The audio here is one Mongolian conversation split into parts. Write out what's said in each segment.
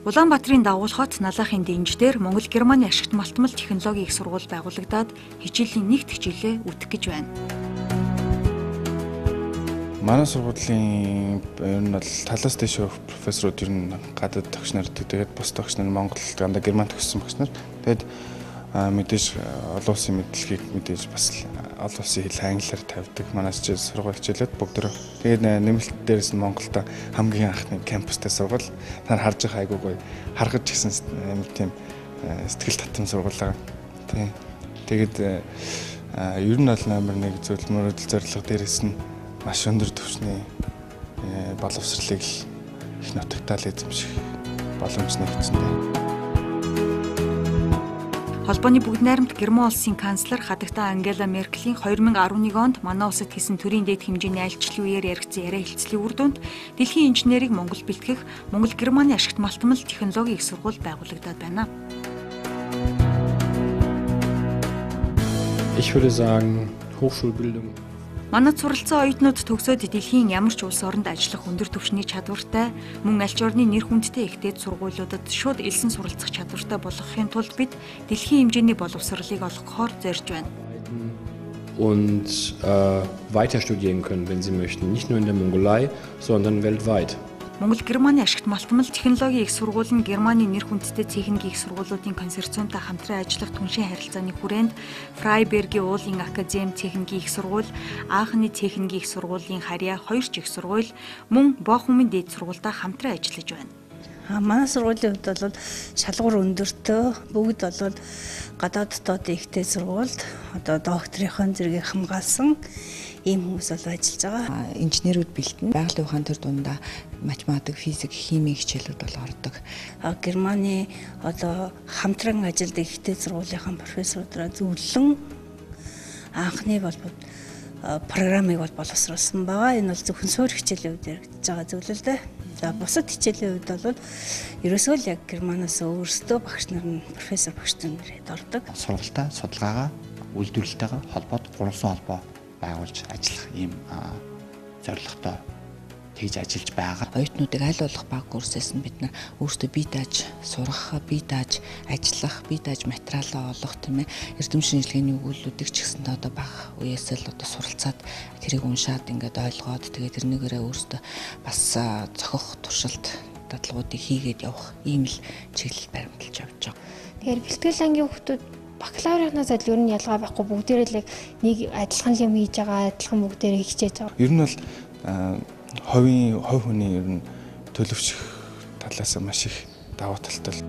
Улаанбаатарын Дагуул хот Налахын дэнждэр Монгол Германы ашигт малтмал технологийн их сургууль байгуулагдаад хичээлийн нэгт хичээлээ үтэх гэж байна. Манай сургуулийн ер нь бол талаас дэш профессорууд ер нь гадаад багш нар тэгээд бус багш нар Монголд дандаа Герман төгссөн багш нар. Тэгээд мэдээж олон улсын мэдлэгийг мэдээж бас олон улсын хэл англиар тавьдаг. Манай сургууль хичээлүүд бүгдөө. Тэгээд нэмэлт дээрээс нь Монголд хамгийн анхны кампустай сургууль. Та нар харж байгаа айгуу гоё харгаж гисэн тийм сэтгэл татам сургууль. Тийм. Тэгээд ер нь бол номер 1 зүйл мөрөдөл зорилго дээрээс нь маш өндөр түвшний боловсролыг их нутагтаал эзэмших боломж нэгцэнтэй. Холбооны бүгд найрамд Герман улсын канцлер хадагта Ангела Меркелийн 2011 онд манай улсад хийсэн төрийн дээд хэмжээний айлчлалын үеэр яригдсан яриа хэлцлийн үр дүнд дэлхийн инженерийг Монгол бэлтгэх Монгол Германы ашигт малтмал технологийн их сургууль байгуулагдаад байна. Ich würde sagen, Hochschulbildung. Манад суралцсан оюутнууд төгсөөд дэлхийн ямар ч улс оронд ажиллах өндөр түвшний чадвартай, мөн аль ч орны нэр хүндтэй ихтэйд сургуулиудад шууд элсэн суралцах чадвартай болгохын тулд бид дэлхийн хэмжээний боловсролыг олгохоор зорьж байна. Und weiter studieren können, wenn sie möchten, nicht nur in der Mongolei, sondern weltweit. Монгол Германы ашигт малтмал технологийн их сургууль нь Германы нэр хүндтэй техникийн их сургуулиудын консорциумтай хамтран ажиллах түншийн харилцааны хүрээнд Фрайбергийн уулын академи техникийн их сургууль, Аахны техникийн их сургуулийн харьяа 2 ч их сургууль, мөн Бохумын дээд сургуультай хамтран ажиллаж байна. Манай сургуулийн хувьд бол шалгуур өндөртөө бүгд бол гадаад дотоод ихтэй сургуульд одоо докторийн зэргийг хамгаалсан ийм хүмүүс бол ажиллаж байгаа. Инженерүүд бэлтэн байгалийн ухаан төр дундаа математик, физик, хими хичээлүүд бол ордог. Германы одоо хамтран ажилладаг ихтэй сургуулийнхаа профессорудаа зөвлөн анхны болбод программыг бол боловсруулсан байгаа. Энэ бол зөвхөн суурь хичээлийн үед яригдж байгаа зөвлөл дээ. За бусад хичээлийн үед бол ерөөсөө л яг Германаас өөрсдөө багш нар нь профессор багш нар ирээд ордог. Сургалтаа, судалгаагаа, үйлдвэрлэлтэйгээ холбоод гурван холбоо байгуулж ажиллах ийм зорилготой тэгж ажиллаж байгаа. Оюутнуудыг аль болох бага курсээс нь бид нар өөрсдөө бие дааж сурах, бие дааж ажиллах, бие дааж материалаа олох тийм ээ. Эрдэм шинжилгээний өгүүлбэрүүдийг ч гэсэндээ одоо бага үеэс л одоо суралцаад тэрийг уншаад ингээд ойлгоод тэгээд тэрнийгээрээ өөрсдөө бас зохих туршилт дадлагуудыг хийгээд явах ийм л чиглэл баримталж явж байгаа. Тэгэхээр бэлтгэл ангийн хүүхдүүд бакалаврынхнаас адил ер нь ялгаа байхгүй бүгдээрээ л нэг адилхан юм хийж байгаа, адилхан бүгдээрээ хичээж байгаа. Ер нь бол хувь хүний ер нь төлөвшөх талаас маш их давуу талтай.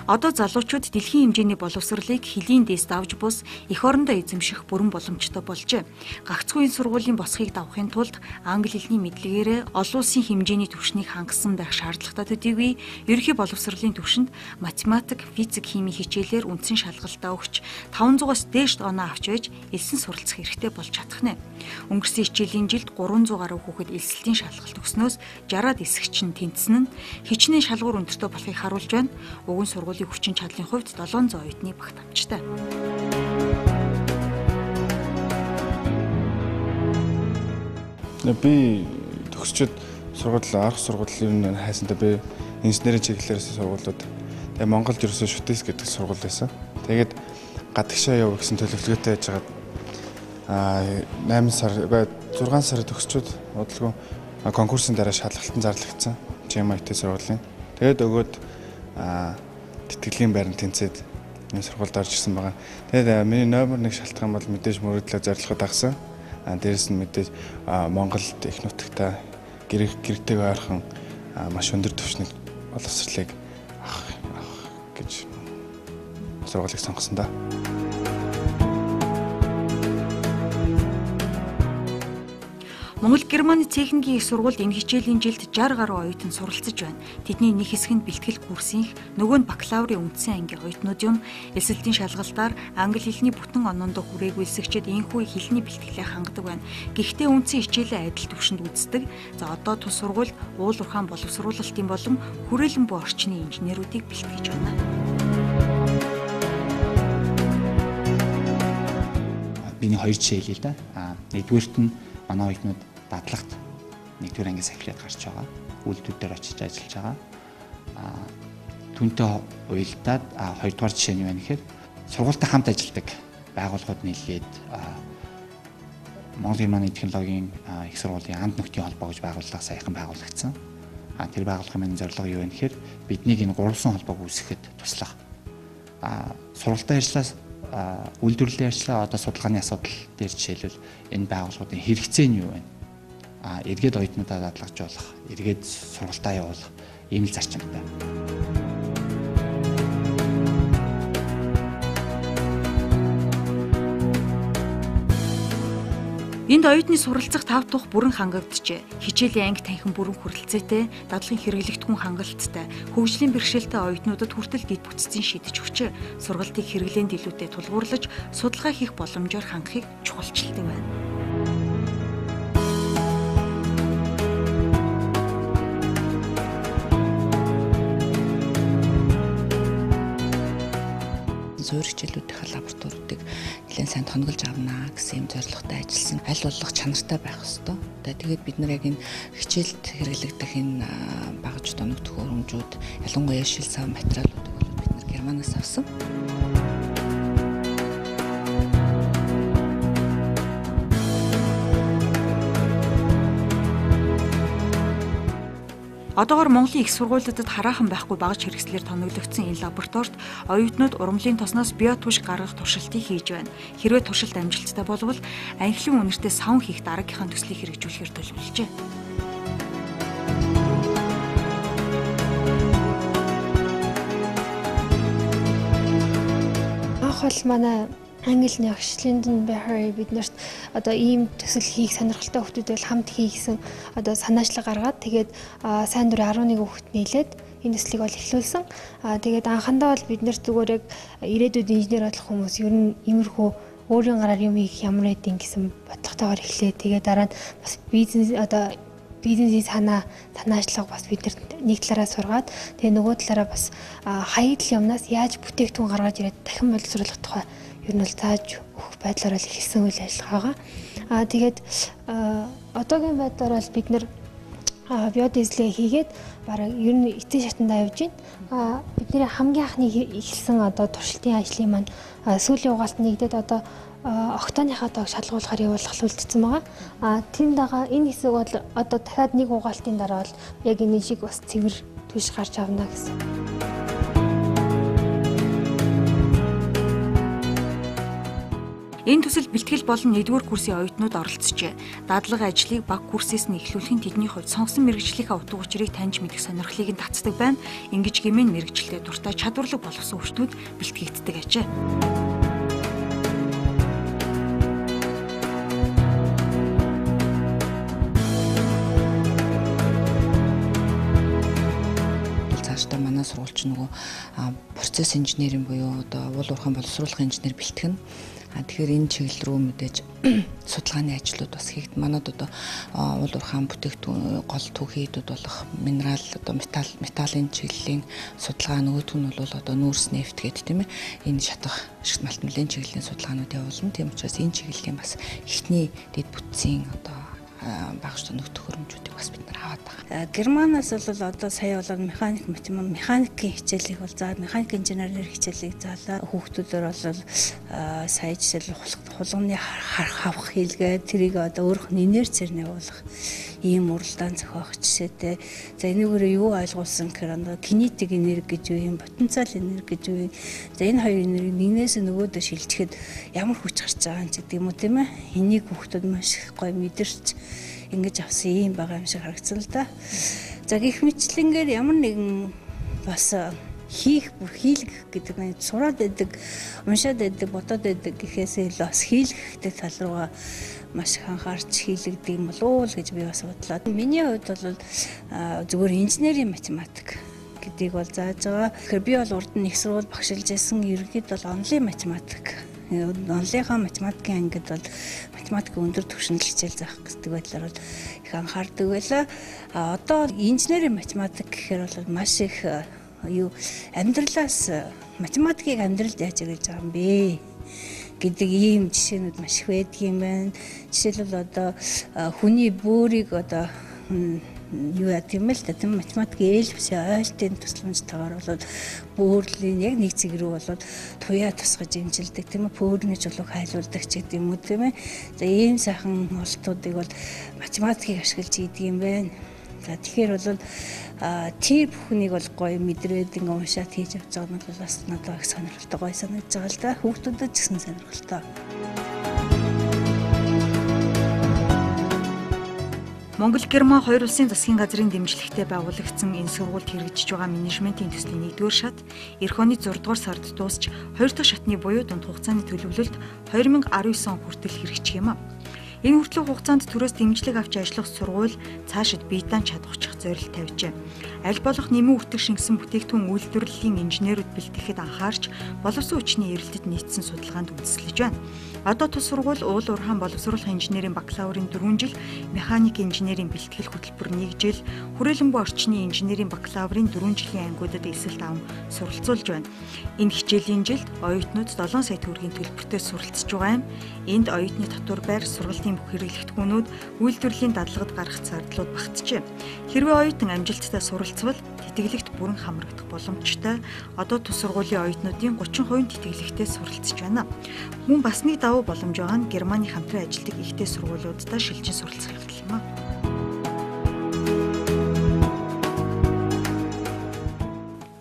Одоо залуучууд дэлхийн хэмжээний боловсролыг хөлийн дэст авч бус эх орондоо эзэмших бүрэн боломжтой болжээ. Гагцхүү сургуулийн босхийг давахын тулд англи хэлний мэдлэгээрээ олон улсын хэмжээний түвшнийг хангасан байх шаардлагатай төдийгүй ерөнхий боловсролын түвшинд математик, физик, хими хичээлээр үндсэн шалгалтаа өгч 500-аас дээш оноо авч байж элсэн суралцах хэрэгтэй болж чадах нэ. Өнгөрсөн хичээлийн жилд 300 гаруй хүүхэд элсэлтийн шалгалт өгснөөс 60-аад эсэгч нь тэнцсэн нь хичнээн шалгуур өндөртөө болохыг харуулж байна. Уг нь сургуулийн хүчин чадлын хувьд 700 оюутны багт амжтай. Би төгсчөд анх сургууль ер нь хайсантай би инженерийн чиглэлээс сургуулиуд. Тэгээ Монголд ерөөсөө шүтээс гэдэг сургууль байсан. Тэгээд гадагшаа яв гэсэн төлөвлөгөөтэй яжгаад 8 сар 6 сар төгсчөд бодлого конкурсын дараа шалгалтанд зарлагдсан. GMIT сургуулийн. Тэгээд өгөөд тэтгэлийн байранд тэнцээд энэ сургуульд орж ирсэн байгаа. Тэгээд миний номер 1 шалтгаан бол мэдээж мөрөдлөө зорилгод агсан. Дээрээс нь мэдээж Монголд их нутагта гэрэгтэйг ойрхон маш өндөр түвшний боловсролыг авах гэж сургуулийг сонгосон да. Монгол Германы техникийн их сургуульд энэ хичээлийн жилд 60 гаруй оюутан суралцж байна. Тэдний нэг хэсэг нь бэлтгэл курсынх, нөгөө нь бакалаврын үндсэн ангийн оюутнууд юм. Эсэлтийн шалгалтаар англи хэлний бүтэн оноонд хүрээгүй эсэгчид энэхүү хэлний бэлтгэлээ хангадаг байна. Гэхдээ үндсэн хичээлээ адил түвшинд үздэг. За одоо тус сургууль уул уурхаан боловсруулалтын болон хүрээлэн буй орчны инженеруудыг бэлтгэж байна. Биний хоёр жишээ хэлээ да. Нэгдүгээрт нь манай оюутнууд дадлагт 1-р ангиас эхлээд гарч байгаа. Үйлдвэрээр очиж ажиллаж байгаа. Түүнтэй уялдаад 2-р жишээ нь юу вэ гэхээр сургуультай хамт ажилладаг байгууллагууд нийлээд Монгол Германы технологийн их сургуулийн анд нөхдийн холбоо гэж байгууллага саяхан байгуулагдсан. Тэр байгууллагын зорилго юу вэ гэхээр биднийг энэ гурван холбоог үүсгэхэд туслах. Сургуультай ажиллаас үйлдвэрлэлийн ажлаа одоо судалгааны асуудал дээр жишээлбэл энэ байгууллагуудын хэрэгцээ нь юу вэ? Эргээд оюутнуудаа дадлагжуулах, эргээд сургалтаа явуулах ийм л зарчимтай. Энд оюутны суралцах 5 дахь бүрэн хангагджээ. Хичээлийн анги танхим бүрэн хүрэлцээтэй, дадлагын хэрэглэгдэхүүн хангалттай, хөгжлийн бэрхшээлтэй оюутнуудад хүртэл дэд бүтцийн шийдэж өгч, сургалтыг хэрэглээнд илүүтэй тулгуурлаж, судалгаа хийх боломжоор хангахыг чухалчилдаг байна. Зөөр хичээлүүдийн лабораториудыг нэлээд сайн тонголж авнаа гэсэн юм зорилготой ажилласан. Аль болох чанартай байх ёстой. Тэгээд бид нар яг энэ хичээлд хэрэглэгдэх энэ багаж тоног төхөөрөмжүүд, ялангуяа шил сав материалуудыг бол бид нар Германаас авсан. Одоогоор Монголын их сургуулиудад хараахан байхгүй багаж хэрэгслээр тоноглогдсон энэ лабораторид оюутнууд урмлын тосноос биотүш гаргах туршилтыг хийж байна. Хэрвээ туршилт амжилттай болвол анхлын үнэртээ савн хийх дараагийнхаа төслийг хэрэгжүүлэхээр төлөвлөжээ. Анх бол манай англи нэгшлэнд нь байхаар биднэрт одоо ийм төсөл хийх сонирхолтой хүмүүстэй хамт хийгсэн одоо санаачлаг гаргаад тэгээд сайн дурын 11 хүүхэд нийлээд энэ төслийг бол эхлүүлсэн. Тэгээд анхандаа бол биднэрт зүгээр яг ирээдүйд инженер болох хүмүүс ер нь иймэрхүү өөрийн гараар юм хийх ямар эдийн гэсэн бодлоготойгоор эхлэе. Тэгээд дараа нь бас бизнесийн санаачлага бас биднэрт нэг талаараа сургаад тэгээд нөгөө талаараа бас хаяг юмнаас яаж бүтээгдэхүүн гаргаж ирээд дахин боловсруулах тухай ер нь л зааж өгөх байдлаар л ихсэн үйл ажиллагаагаа. Тэгээд одоогийн байдлаар бол бид нэр биодизелээ хийгээд бараг ер нь эцсийн шатандаа явж байна. Бидний хамгийн анхны эхэлсэн одоо туршилтын ажлын маань сүүлийн угаалт нэгдээд одоо октооныхаа тоог шалгуулахаар явуулах үлдсэн байгаа. Тийм дагаа энэ хэсэг бол одоо дахиад нэг угаалтын дараа бол яг энэ шиг бас цэвэр түш гарч авна гэсэн. Энэ төсөл бэлтгэл болон 1-р курсын оюутнууд оролцжээ. Дадлага ажлыг баг курсээс нь эхлүүлэх нь тэдний хувьд сонгосон мэргэжлийнхээ утга учирыг таньж мэдэх сонирхлыг нь татдаг байна. Ингэж гэмээр мэргэжилтэд дуртай чадварлаг болгосон хүүхдүүд бэлтгэгддэг ажээ. Цаашдаа манай сургуульч нөгөө процесс инженерийн буюу одоо уул уурхайн боловсруулах инженер бэлтгэн. Тэгэхээр энэ чиглэл рүү мэдээж судалгааны ажлууд бас хийгдэн. Манад одоо уул уурхайн бүтээгдэхүүн гол түүхийдүүд болох минерал одоо металлын чиглэлийн судалгаа, нөгөөх нь бол одоо нүүрс нефт гэдэг тийм ээ. Энэ шатах ашигт малтмлын чиглэлийн судалгаанууд явуулна. Тийм учраас энэ чиглэлийн бас ихний дэд бүтцийн одоо багш тоног төхөөрөмжүүдийг бас бид нар аваад байгаа. Германаас бол одоо сая болоод механикийн хичээлийг бол заад механик инженерийн хичээлийг заалаа. Хүүхдүүдээр бол сая жишээл хулганы хавах хийлгээ тэрийг одоо өөрөх нь инерцээр явуулах ийм уралдаан зохиох жишээтэй. За энэгээр юу ойлгуулсан гэхээр одоо кинетик энерги гэж юу юм, потенциал энерги гэж юу юм. За энэ хоёр энерги нэгнээс нөгөөдөө шилжихэд ямар хүч гарч байгаа юм ч гэдэг юм уу тийм ээ. Энийг хүүхдүүд маш гоё мэдэрч ингэж авсан юм байгаа юм шиг харагдсан л да. За гэх мэтлэнгээр ямар нэгэн бас хийлгэх гэдэг нь сураад байдаг, уншаад байдаг, бодоод байдаг гэхээсээ илүү бас хийлгэхтэй тал руугаа маш их анхаарч хийлгдэг юм болов уу гэж би бас бодлоо. Миний хувьд бол зүгээр инженерийн математик гэдгийг бол зааж байгаа. Тэгэхээр би бол урд нь их сургууль багшилж байсан ерөнхийд бол онлын математик. Онлынхаа математикийн ангид бол математик өндөр түвшинд хичээл заах гэдэг байдлаар бол их анхаардаг байлаа. Одоо инженерийн математик гэхээр бол маш их амьдралаас математикийг амьдралд яаж хэрэгж байгаа юм бэ гэдэг ийм жишээнүүд маш их байдаг юм байна. Жишээлбэл одоо хүний бөөрийг одоо юу яа тийм л та тийм математикийн эллипсийн ойлтын тусламжтайгаар болоод бөөрлийн яг нэг зэг рүү болоод туяа тусгаж имжилдэг тийм ээ бөөрийн жолог хайлуулдаг ч гэдэг юм уу тийм ээ. За ийм сайхан олтуудыг бол математикийг ашиглаж хийдэг юм байна. За тэгэхээр бол тэр бүхнийг бол гоё мэдрээд ингээ уншаад хийж авч байгаа нь бол бас надад их сонирхолтой гоё санагдаж байгаа л да. Хүүхдүүдэд ч гэсэн сонирхолтой. Монгол-Герман хоёр улсын засгийн газрын дэмжлэгтэй байгуулагдсан энэ сургуульд хэрэгжиж байгаа менежментийн төслийн 1-р шат эх оны 6-р сард дуусч 2 дахь шатны буюу дунд хугацааны төлөвлөлт 2019 он хүртэл хэрэгжих юм а. Энэ хүртэлх хугацаанд төрөөс дэмжлэг авч ажиллах сургууль цаашид бие даан чадахчих зорилт тавьжээ. Аль болох нэмэн үртэг шингэсэн бүтээгдэхүүн үйлдвэрлэлийн инженерүүд бэлтгэхэд анхаарч боловсон хүчний эрэлтэд нийцсэн судалгаанд үндэслэж байна. Одоо тус сургууль уул уурхаан боловсруулах инженерийн бакалаврын 4 жил, механик инженерийн бэлтгэл хөтөлбөр 1 жил, хүрээлэнбүү орчны инженерийн бакалаврын 4 жилийн ангиудад эсэлт аван суралцуулж байна. Энэ хичээлийн жилд оюутнууд 7 сая төгрөгийн төлбөртэй суралцж байгаа юм. Энд оюутны татвар байр, сургалтын бүх хэрэглэгдэхүүнүүд, үйлдвэрлэлийн дадлагад гарах зардлууд багтжээ. Хэрвээ оюутан амжилттай суралцвал тэтгэлэгт бүрэн хамрагдах боломжтой. Одоо тус сургуулийн оюутнуудын 30% тэтгэлэгтээ суралцж байна. Мөн бас нэг давуу боломж байгаа нь Германы хамтран ажилладаг ихтэй сургуулиудтай шилжин суралцах явдал юм а.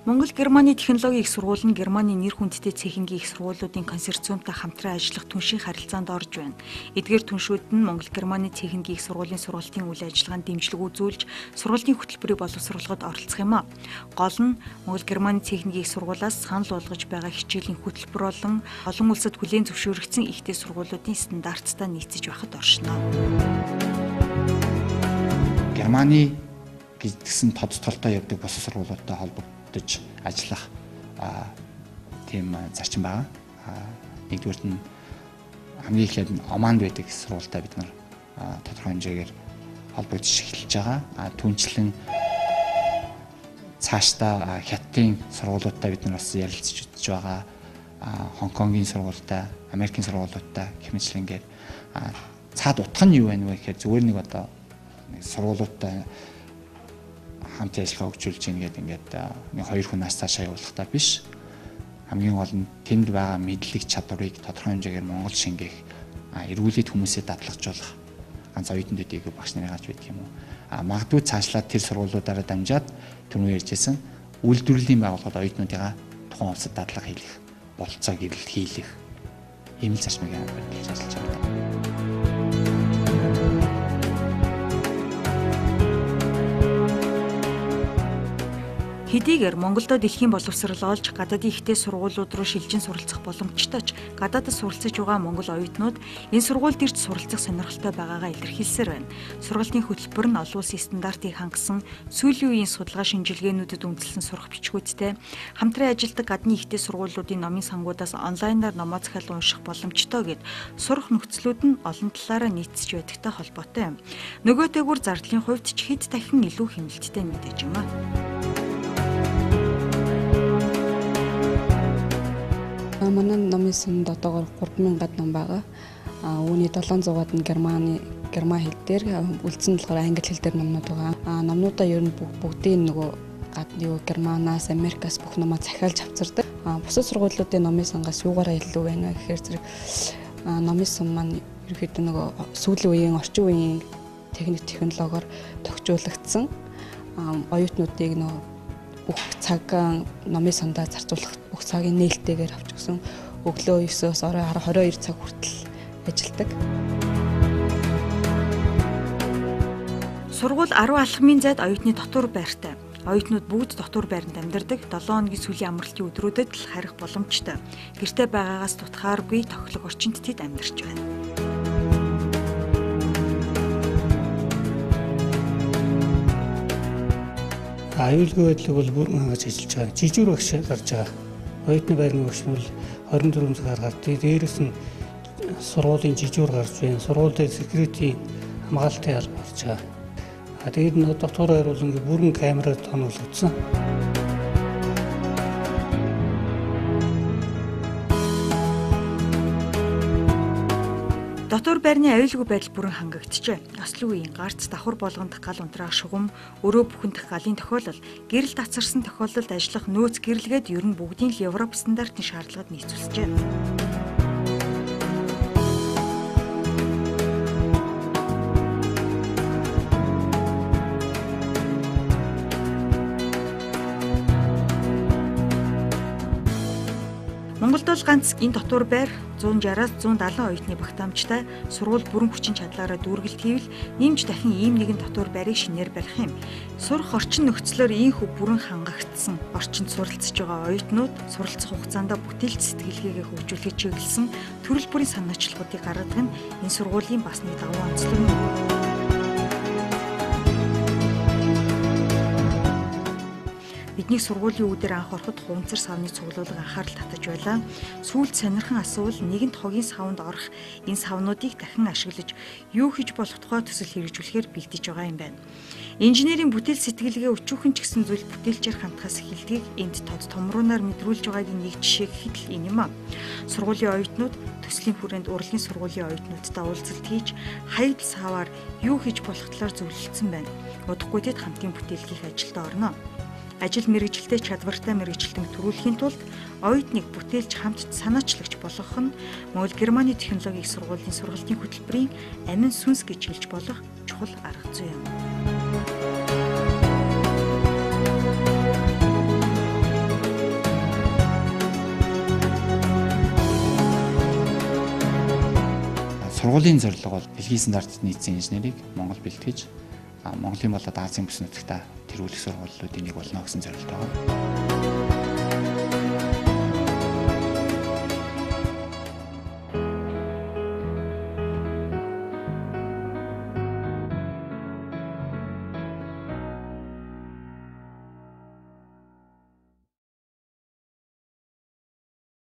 Монгол-Германы технологийн их сургууль нь Германы нэр хүндтэй цэхингийн их сургуулиудын консорциумтай хамтран ажиллах түншийн харилцаанд орж байна. Эдгээр түншүүд нь Монгол-Германы цэхингийн их сургуулийн сургалтын үйл ажиллагаанд дэмжлэг үзүүлж, сургалтын хөтөлбөрийг боловсруулахад оролцох юм а. Гол нь Монгол-Германы цэхингийн их сургуулиас санал болгож байгаа хичээлийн хөтөлбөр болон олон улсад хүлээн зөвшөөрөгдсөн ихтэй сургуулиудын стандарттай нийцэж байхад оршино. Германы гэсэн тод толтой явдаг бос сургуулиудтай холбогдож ажиллах тийм зарчим байгаа. Нэгдүгürt нь хамгийн эхлээд Оманд байдаг сургуультай бид нар тодорхой хэмжээгээр холбогдож эхэлж байгаа. Түүнчлэн цаашдаа Хятадын сургуулиудтай бид нар бас ярилцж байгаа. Хонконгийн сургуультай, Америкийн сургуулиудтай хэмжлэнгээр цаад утга нь юу байна вэ гэхээр зүгээр нэг одоо сургуулиудтай хамт ажиллагаа хөгжүүлж ийн гэдэг ингээд нэг хоёр хүнээс цаашаа явуулахтаа биш. Хамгийн гол нь тэнд байгаа мэдлэг чадварыг тодорхой хэмжээгээр Монгол шингээх, эргүүлээд хүмүүсээ дадлагжуулах ганц оюутнуудыг багш нарын гарч байдаг юм уу. Магадгүй цаашлаад тэр сургуулиудаараа дамжаад түрүү ярьжсэн үйлдвэрлэлийн байгууллагад оюутнуудыгаа тухайн улсад дадлага хийх, болцоо гэрэл хийх ийм л зарчмыг барьж ажиллаж байгаа. Хэдийгээр Монголдо дэлхийн боловсрол олж гадаадын ихтэй сургуулиуд руу шилжин суралцах боломжтой ч гадаадд суралцж байгаа монгол оюутнууд энэ сургуульд ирж суралцах сонирхолтой байгаагаа илэрхийлсээр байна. Сургалтын хөтөлбөр нь олон улсын стандартыг хангасан сүүлийн үеийн судалгаа шинжилгээнүүдэд үндэслэн сурах бичгүүдтэй хамтран ажилладаг гадны ихтэй сургуулиудын номын сангуудаас онлайнаар номоо захиал унших боломжтой гэд сурах нөхцлүүд нь олон талаараа нийцэж байдагтай холбоотой юм. Нөгөөтэйгүр зардлын хувьд ч хэд дахин илүү хэмнэлттэй мэдээж юм аа. Манай номын санд одоогоор 3000 ном байгаа. Үүний 700-аад нь герман хэл дээр, үлдсэн нь болохоор англи хэл дээр номнууд байгаа. Номнуудаа ер нь бүгдийн нөгөө Германаас, Америкаас бүх номоо захиалж авчирдаг. Бусад сургуулиудын номын сангаас юугаараа илүү байна гэхээр зэрэг номын сан маань ерөөхдөө нөгөө сүүлийн үеийн орчин үеийн технологиор тохижуулагдсан. Оюутнуудыг нөгөө бүх цагаан номын сандаа зарцуулах бүх цагийн нээлттэйгээр авч өгсөн. Өглөө 9-оос орой 22 цаг хүртэл ажилладаг. Сургууль 10 алхмын зайд оюутны дотор байртай. Оюутнууд бүгд дотор байранд амьдардаг. 7 хоногийн сүүлийн амралтын өдрүүдэд л харих боломжтой. Гэртээ байгаагаас тутахааргүй тохилог орчинд тэд амьдарч байна. Аюулгүй байдлыг бол бүрэн хангаж ажиллаж байгаа. Жижүүр багш гарч байгаа. Оюутны байрны багш нь бол 24 цагаар гардаг. Дээрээс нь сургуулийн жижүүр гарч байна. Сургуулийн секретийн хамгаалтын арга гарч байгаа. Тэгээд нь дотоороор бол ингээ бүрэн камераар тоноглогдсон. Дотор байрны аюулгүй байдал бүрэн хангагджээ. Ослын үеийн гарц давхар болгонд гал унтраах шугам, өрөө бүхэндх галын тохиолдол, гэрэл тацарсан тохиолдолд ажиллах нөөц гэрэлгээд ер нь бүгдийн л Европ стандартын шаардлагад нийцүүлжээ. Монголд бол ганц энэ дотор байр 160-аас 170 оюутны багтаамжтай сургууль бүрэн хүчин чадлаараа дүүргэлт хийвэл нэмж дахин ийм нэгэн дотор байрыг шинээр барих юм. Сурах орчин нөхцлөөр ийхүү бүрэн хангагдсан орчинд суралцж байгаа оюутнууд суралцах хугацаанд бүтээлч сэтгэлгээгээ хөгжүүлэхэд чиглэсэн төрөл бүрийн санаачлалуудыг гаргадаг нь энэ сургуулийн бас нэг давуу онцлог юм. Бидний сургуулийн үүдээр анх ороход хуванцар савны цуглуулга анхаарал татаж байлаа. Сүүлд сонирхон асуувал нэгэнт хогийн савнд орох энэ савнуудыг дахин ашиглаж юу хийж болох тухай төсөл хэрэгжүүлэхээр бэлдэж байгаа юм байна. Инженерийн бүтээл сэтгэлгээ өчүүхэн ч гэсэн зүйл бүтээлчээр хандхаас эхэлдгийг энд тод томруунаар мэдрүүлж байгаагийн нэг жишээ гэхэд л энэ юм а. Сургуулийн оюутнууд төслийн хүрээнд урлагийн сургуулийн оюутнуудтай уулзалт хийж хаягдл саваар юу хийж болох талаар зөвлөлдсөн байна. Удахгүй тэд хамтын бүтээлгийнх ажилд орно. Ажил мэргэжилтэй чадвартай мэргэжилтэн төрүүлэхийн тулд оюутныг бүтээлч хамт санаачлагч болгох нь Монгол Германы технологийн их сургуулийн сургалтын хөтөлбөрийн амин сүнс гэж хэлж болох чухал арга зүй юм. Сургуулийн зорилго бол дэлхийн стандартад нийцсэн инженерийг Монгол бэлтгэж Монголын болоод Азийн бүс нутагта тэргүүлэх сургуулиудын нэг болно гэсэн зорилт байгаа.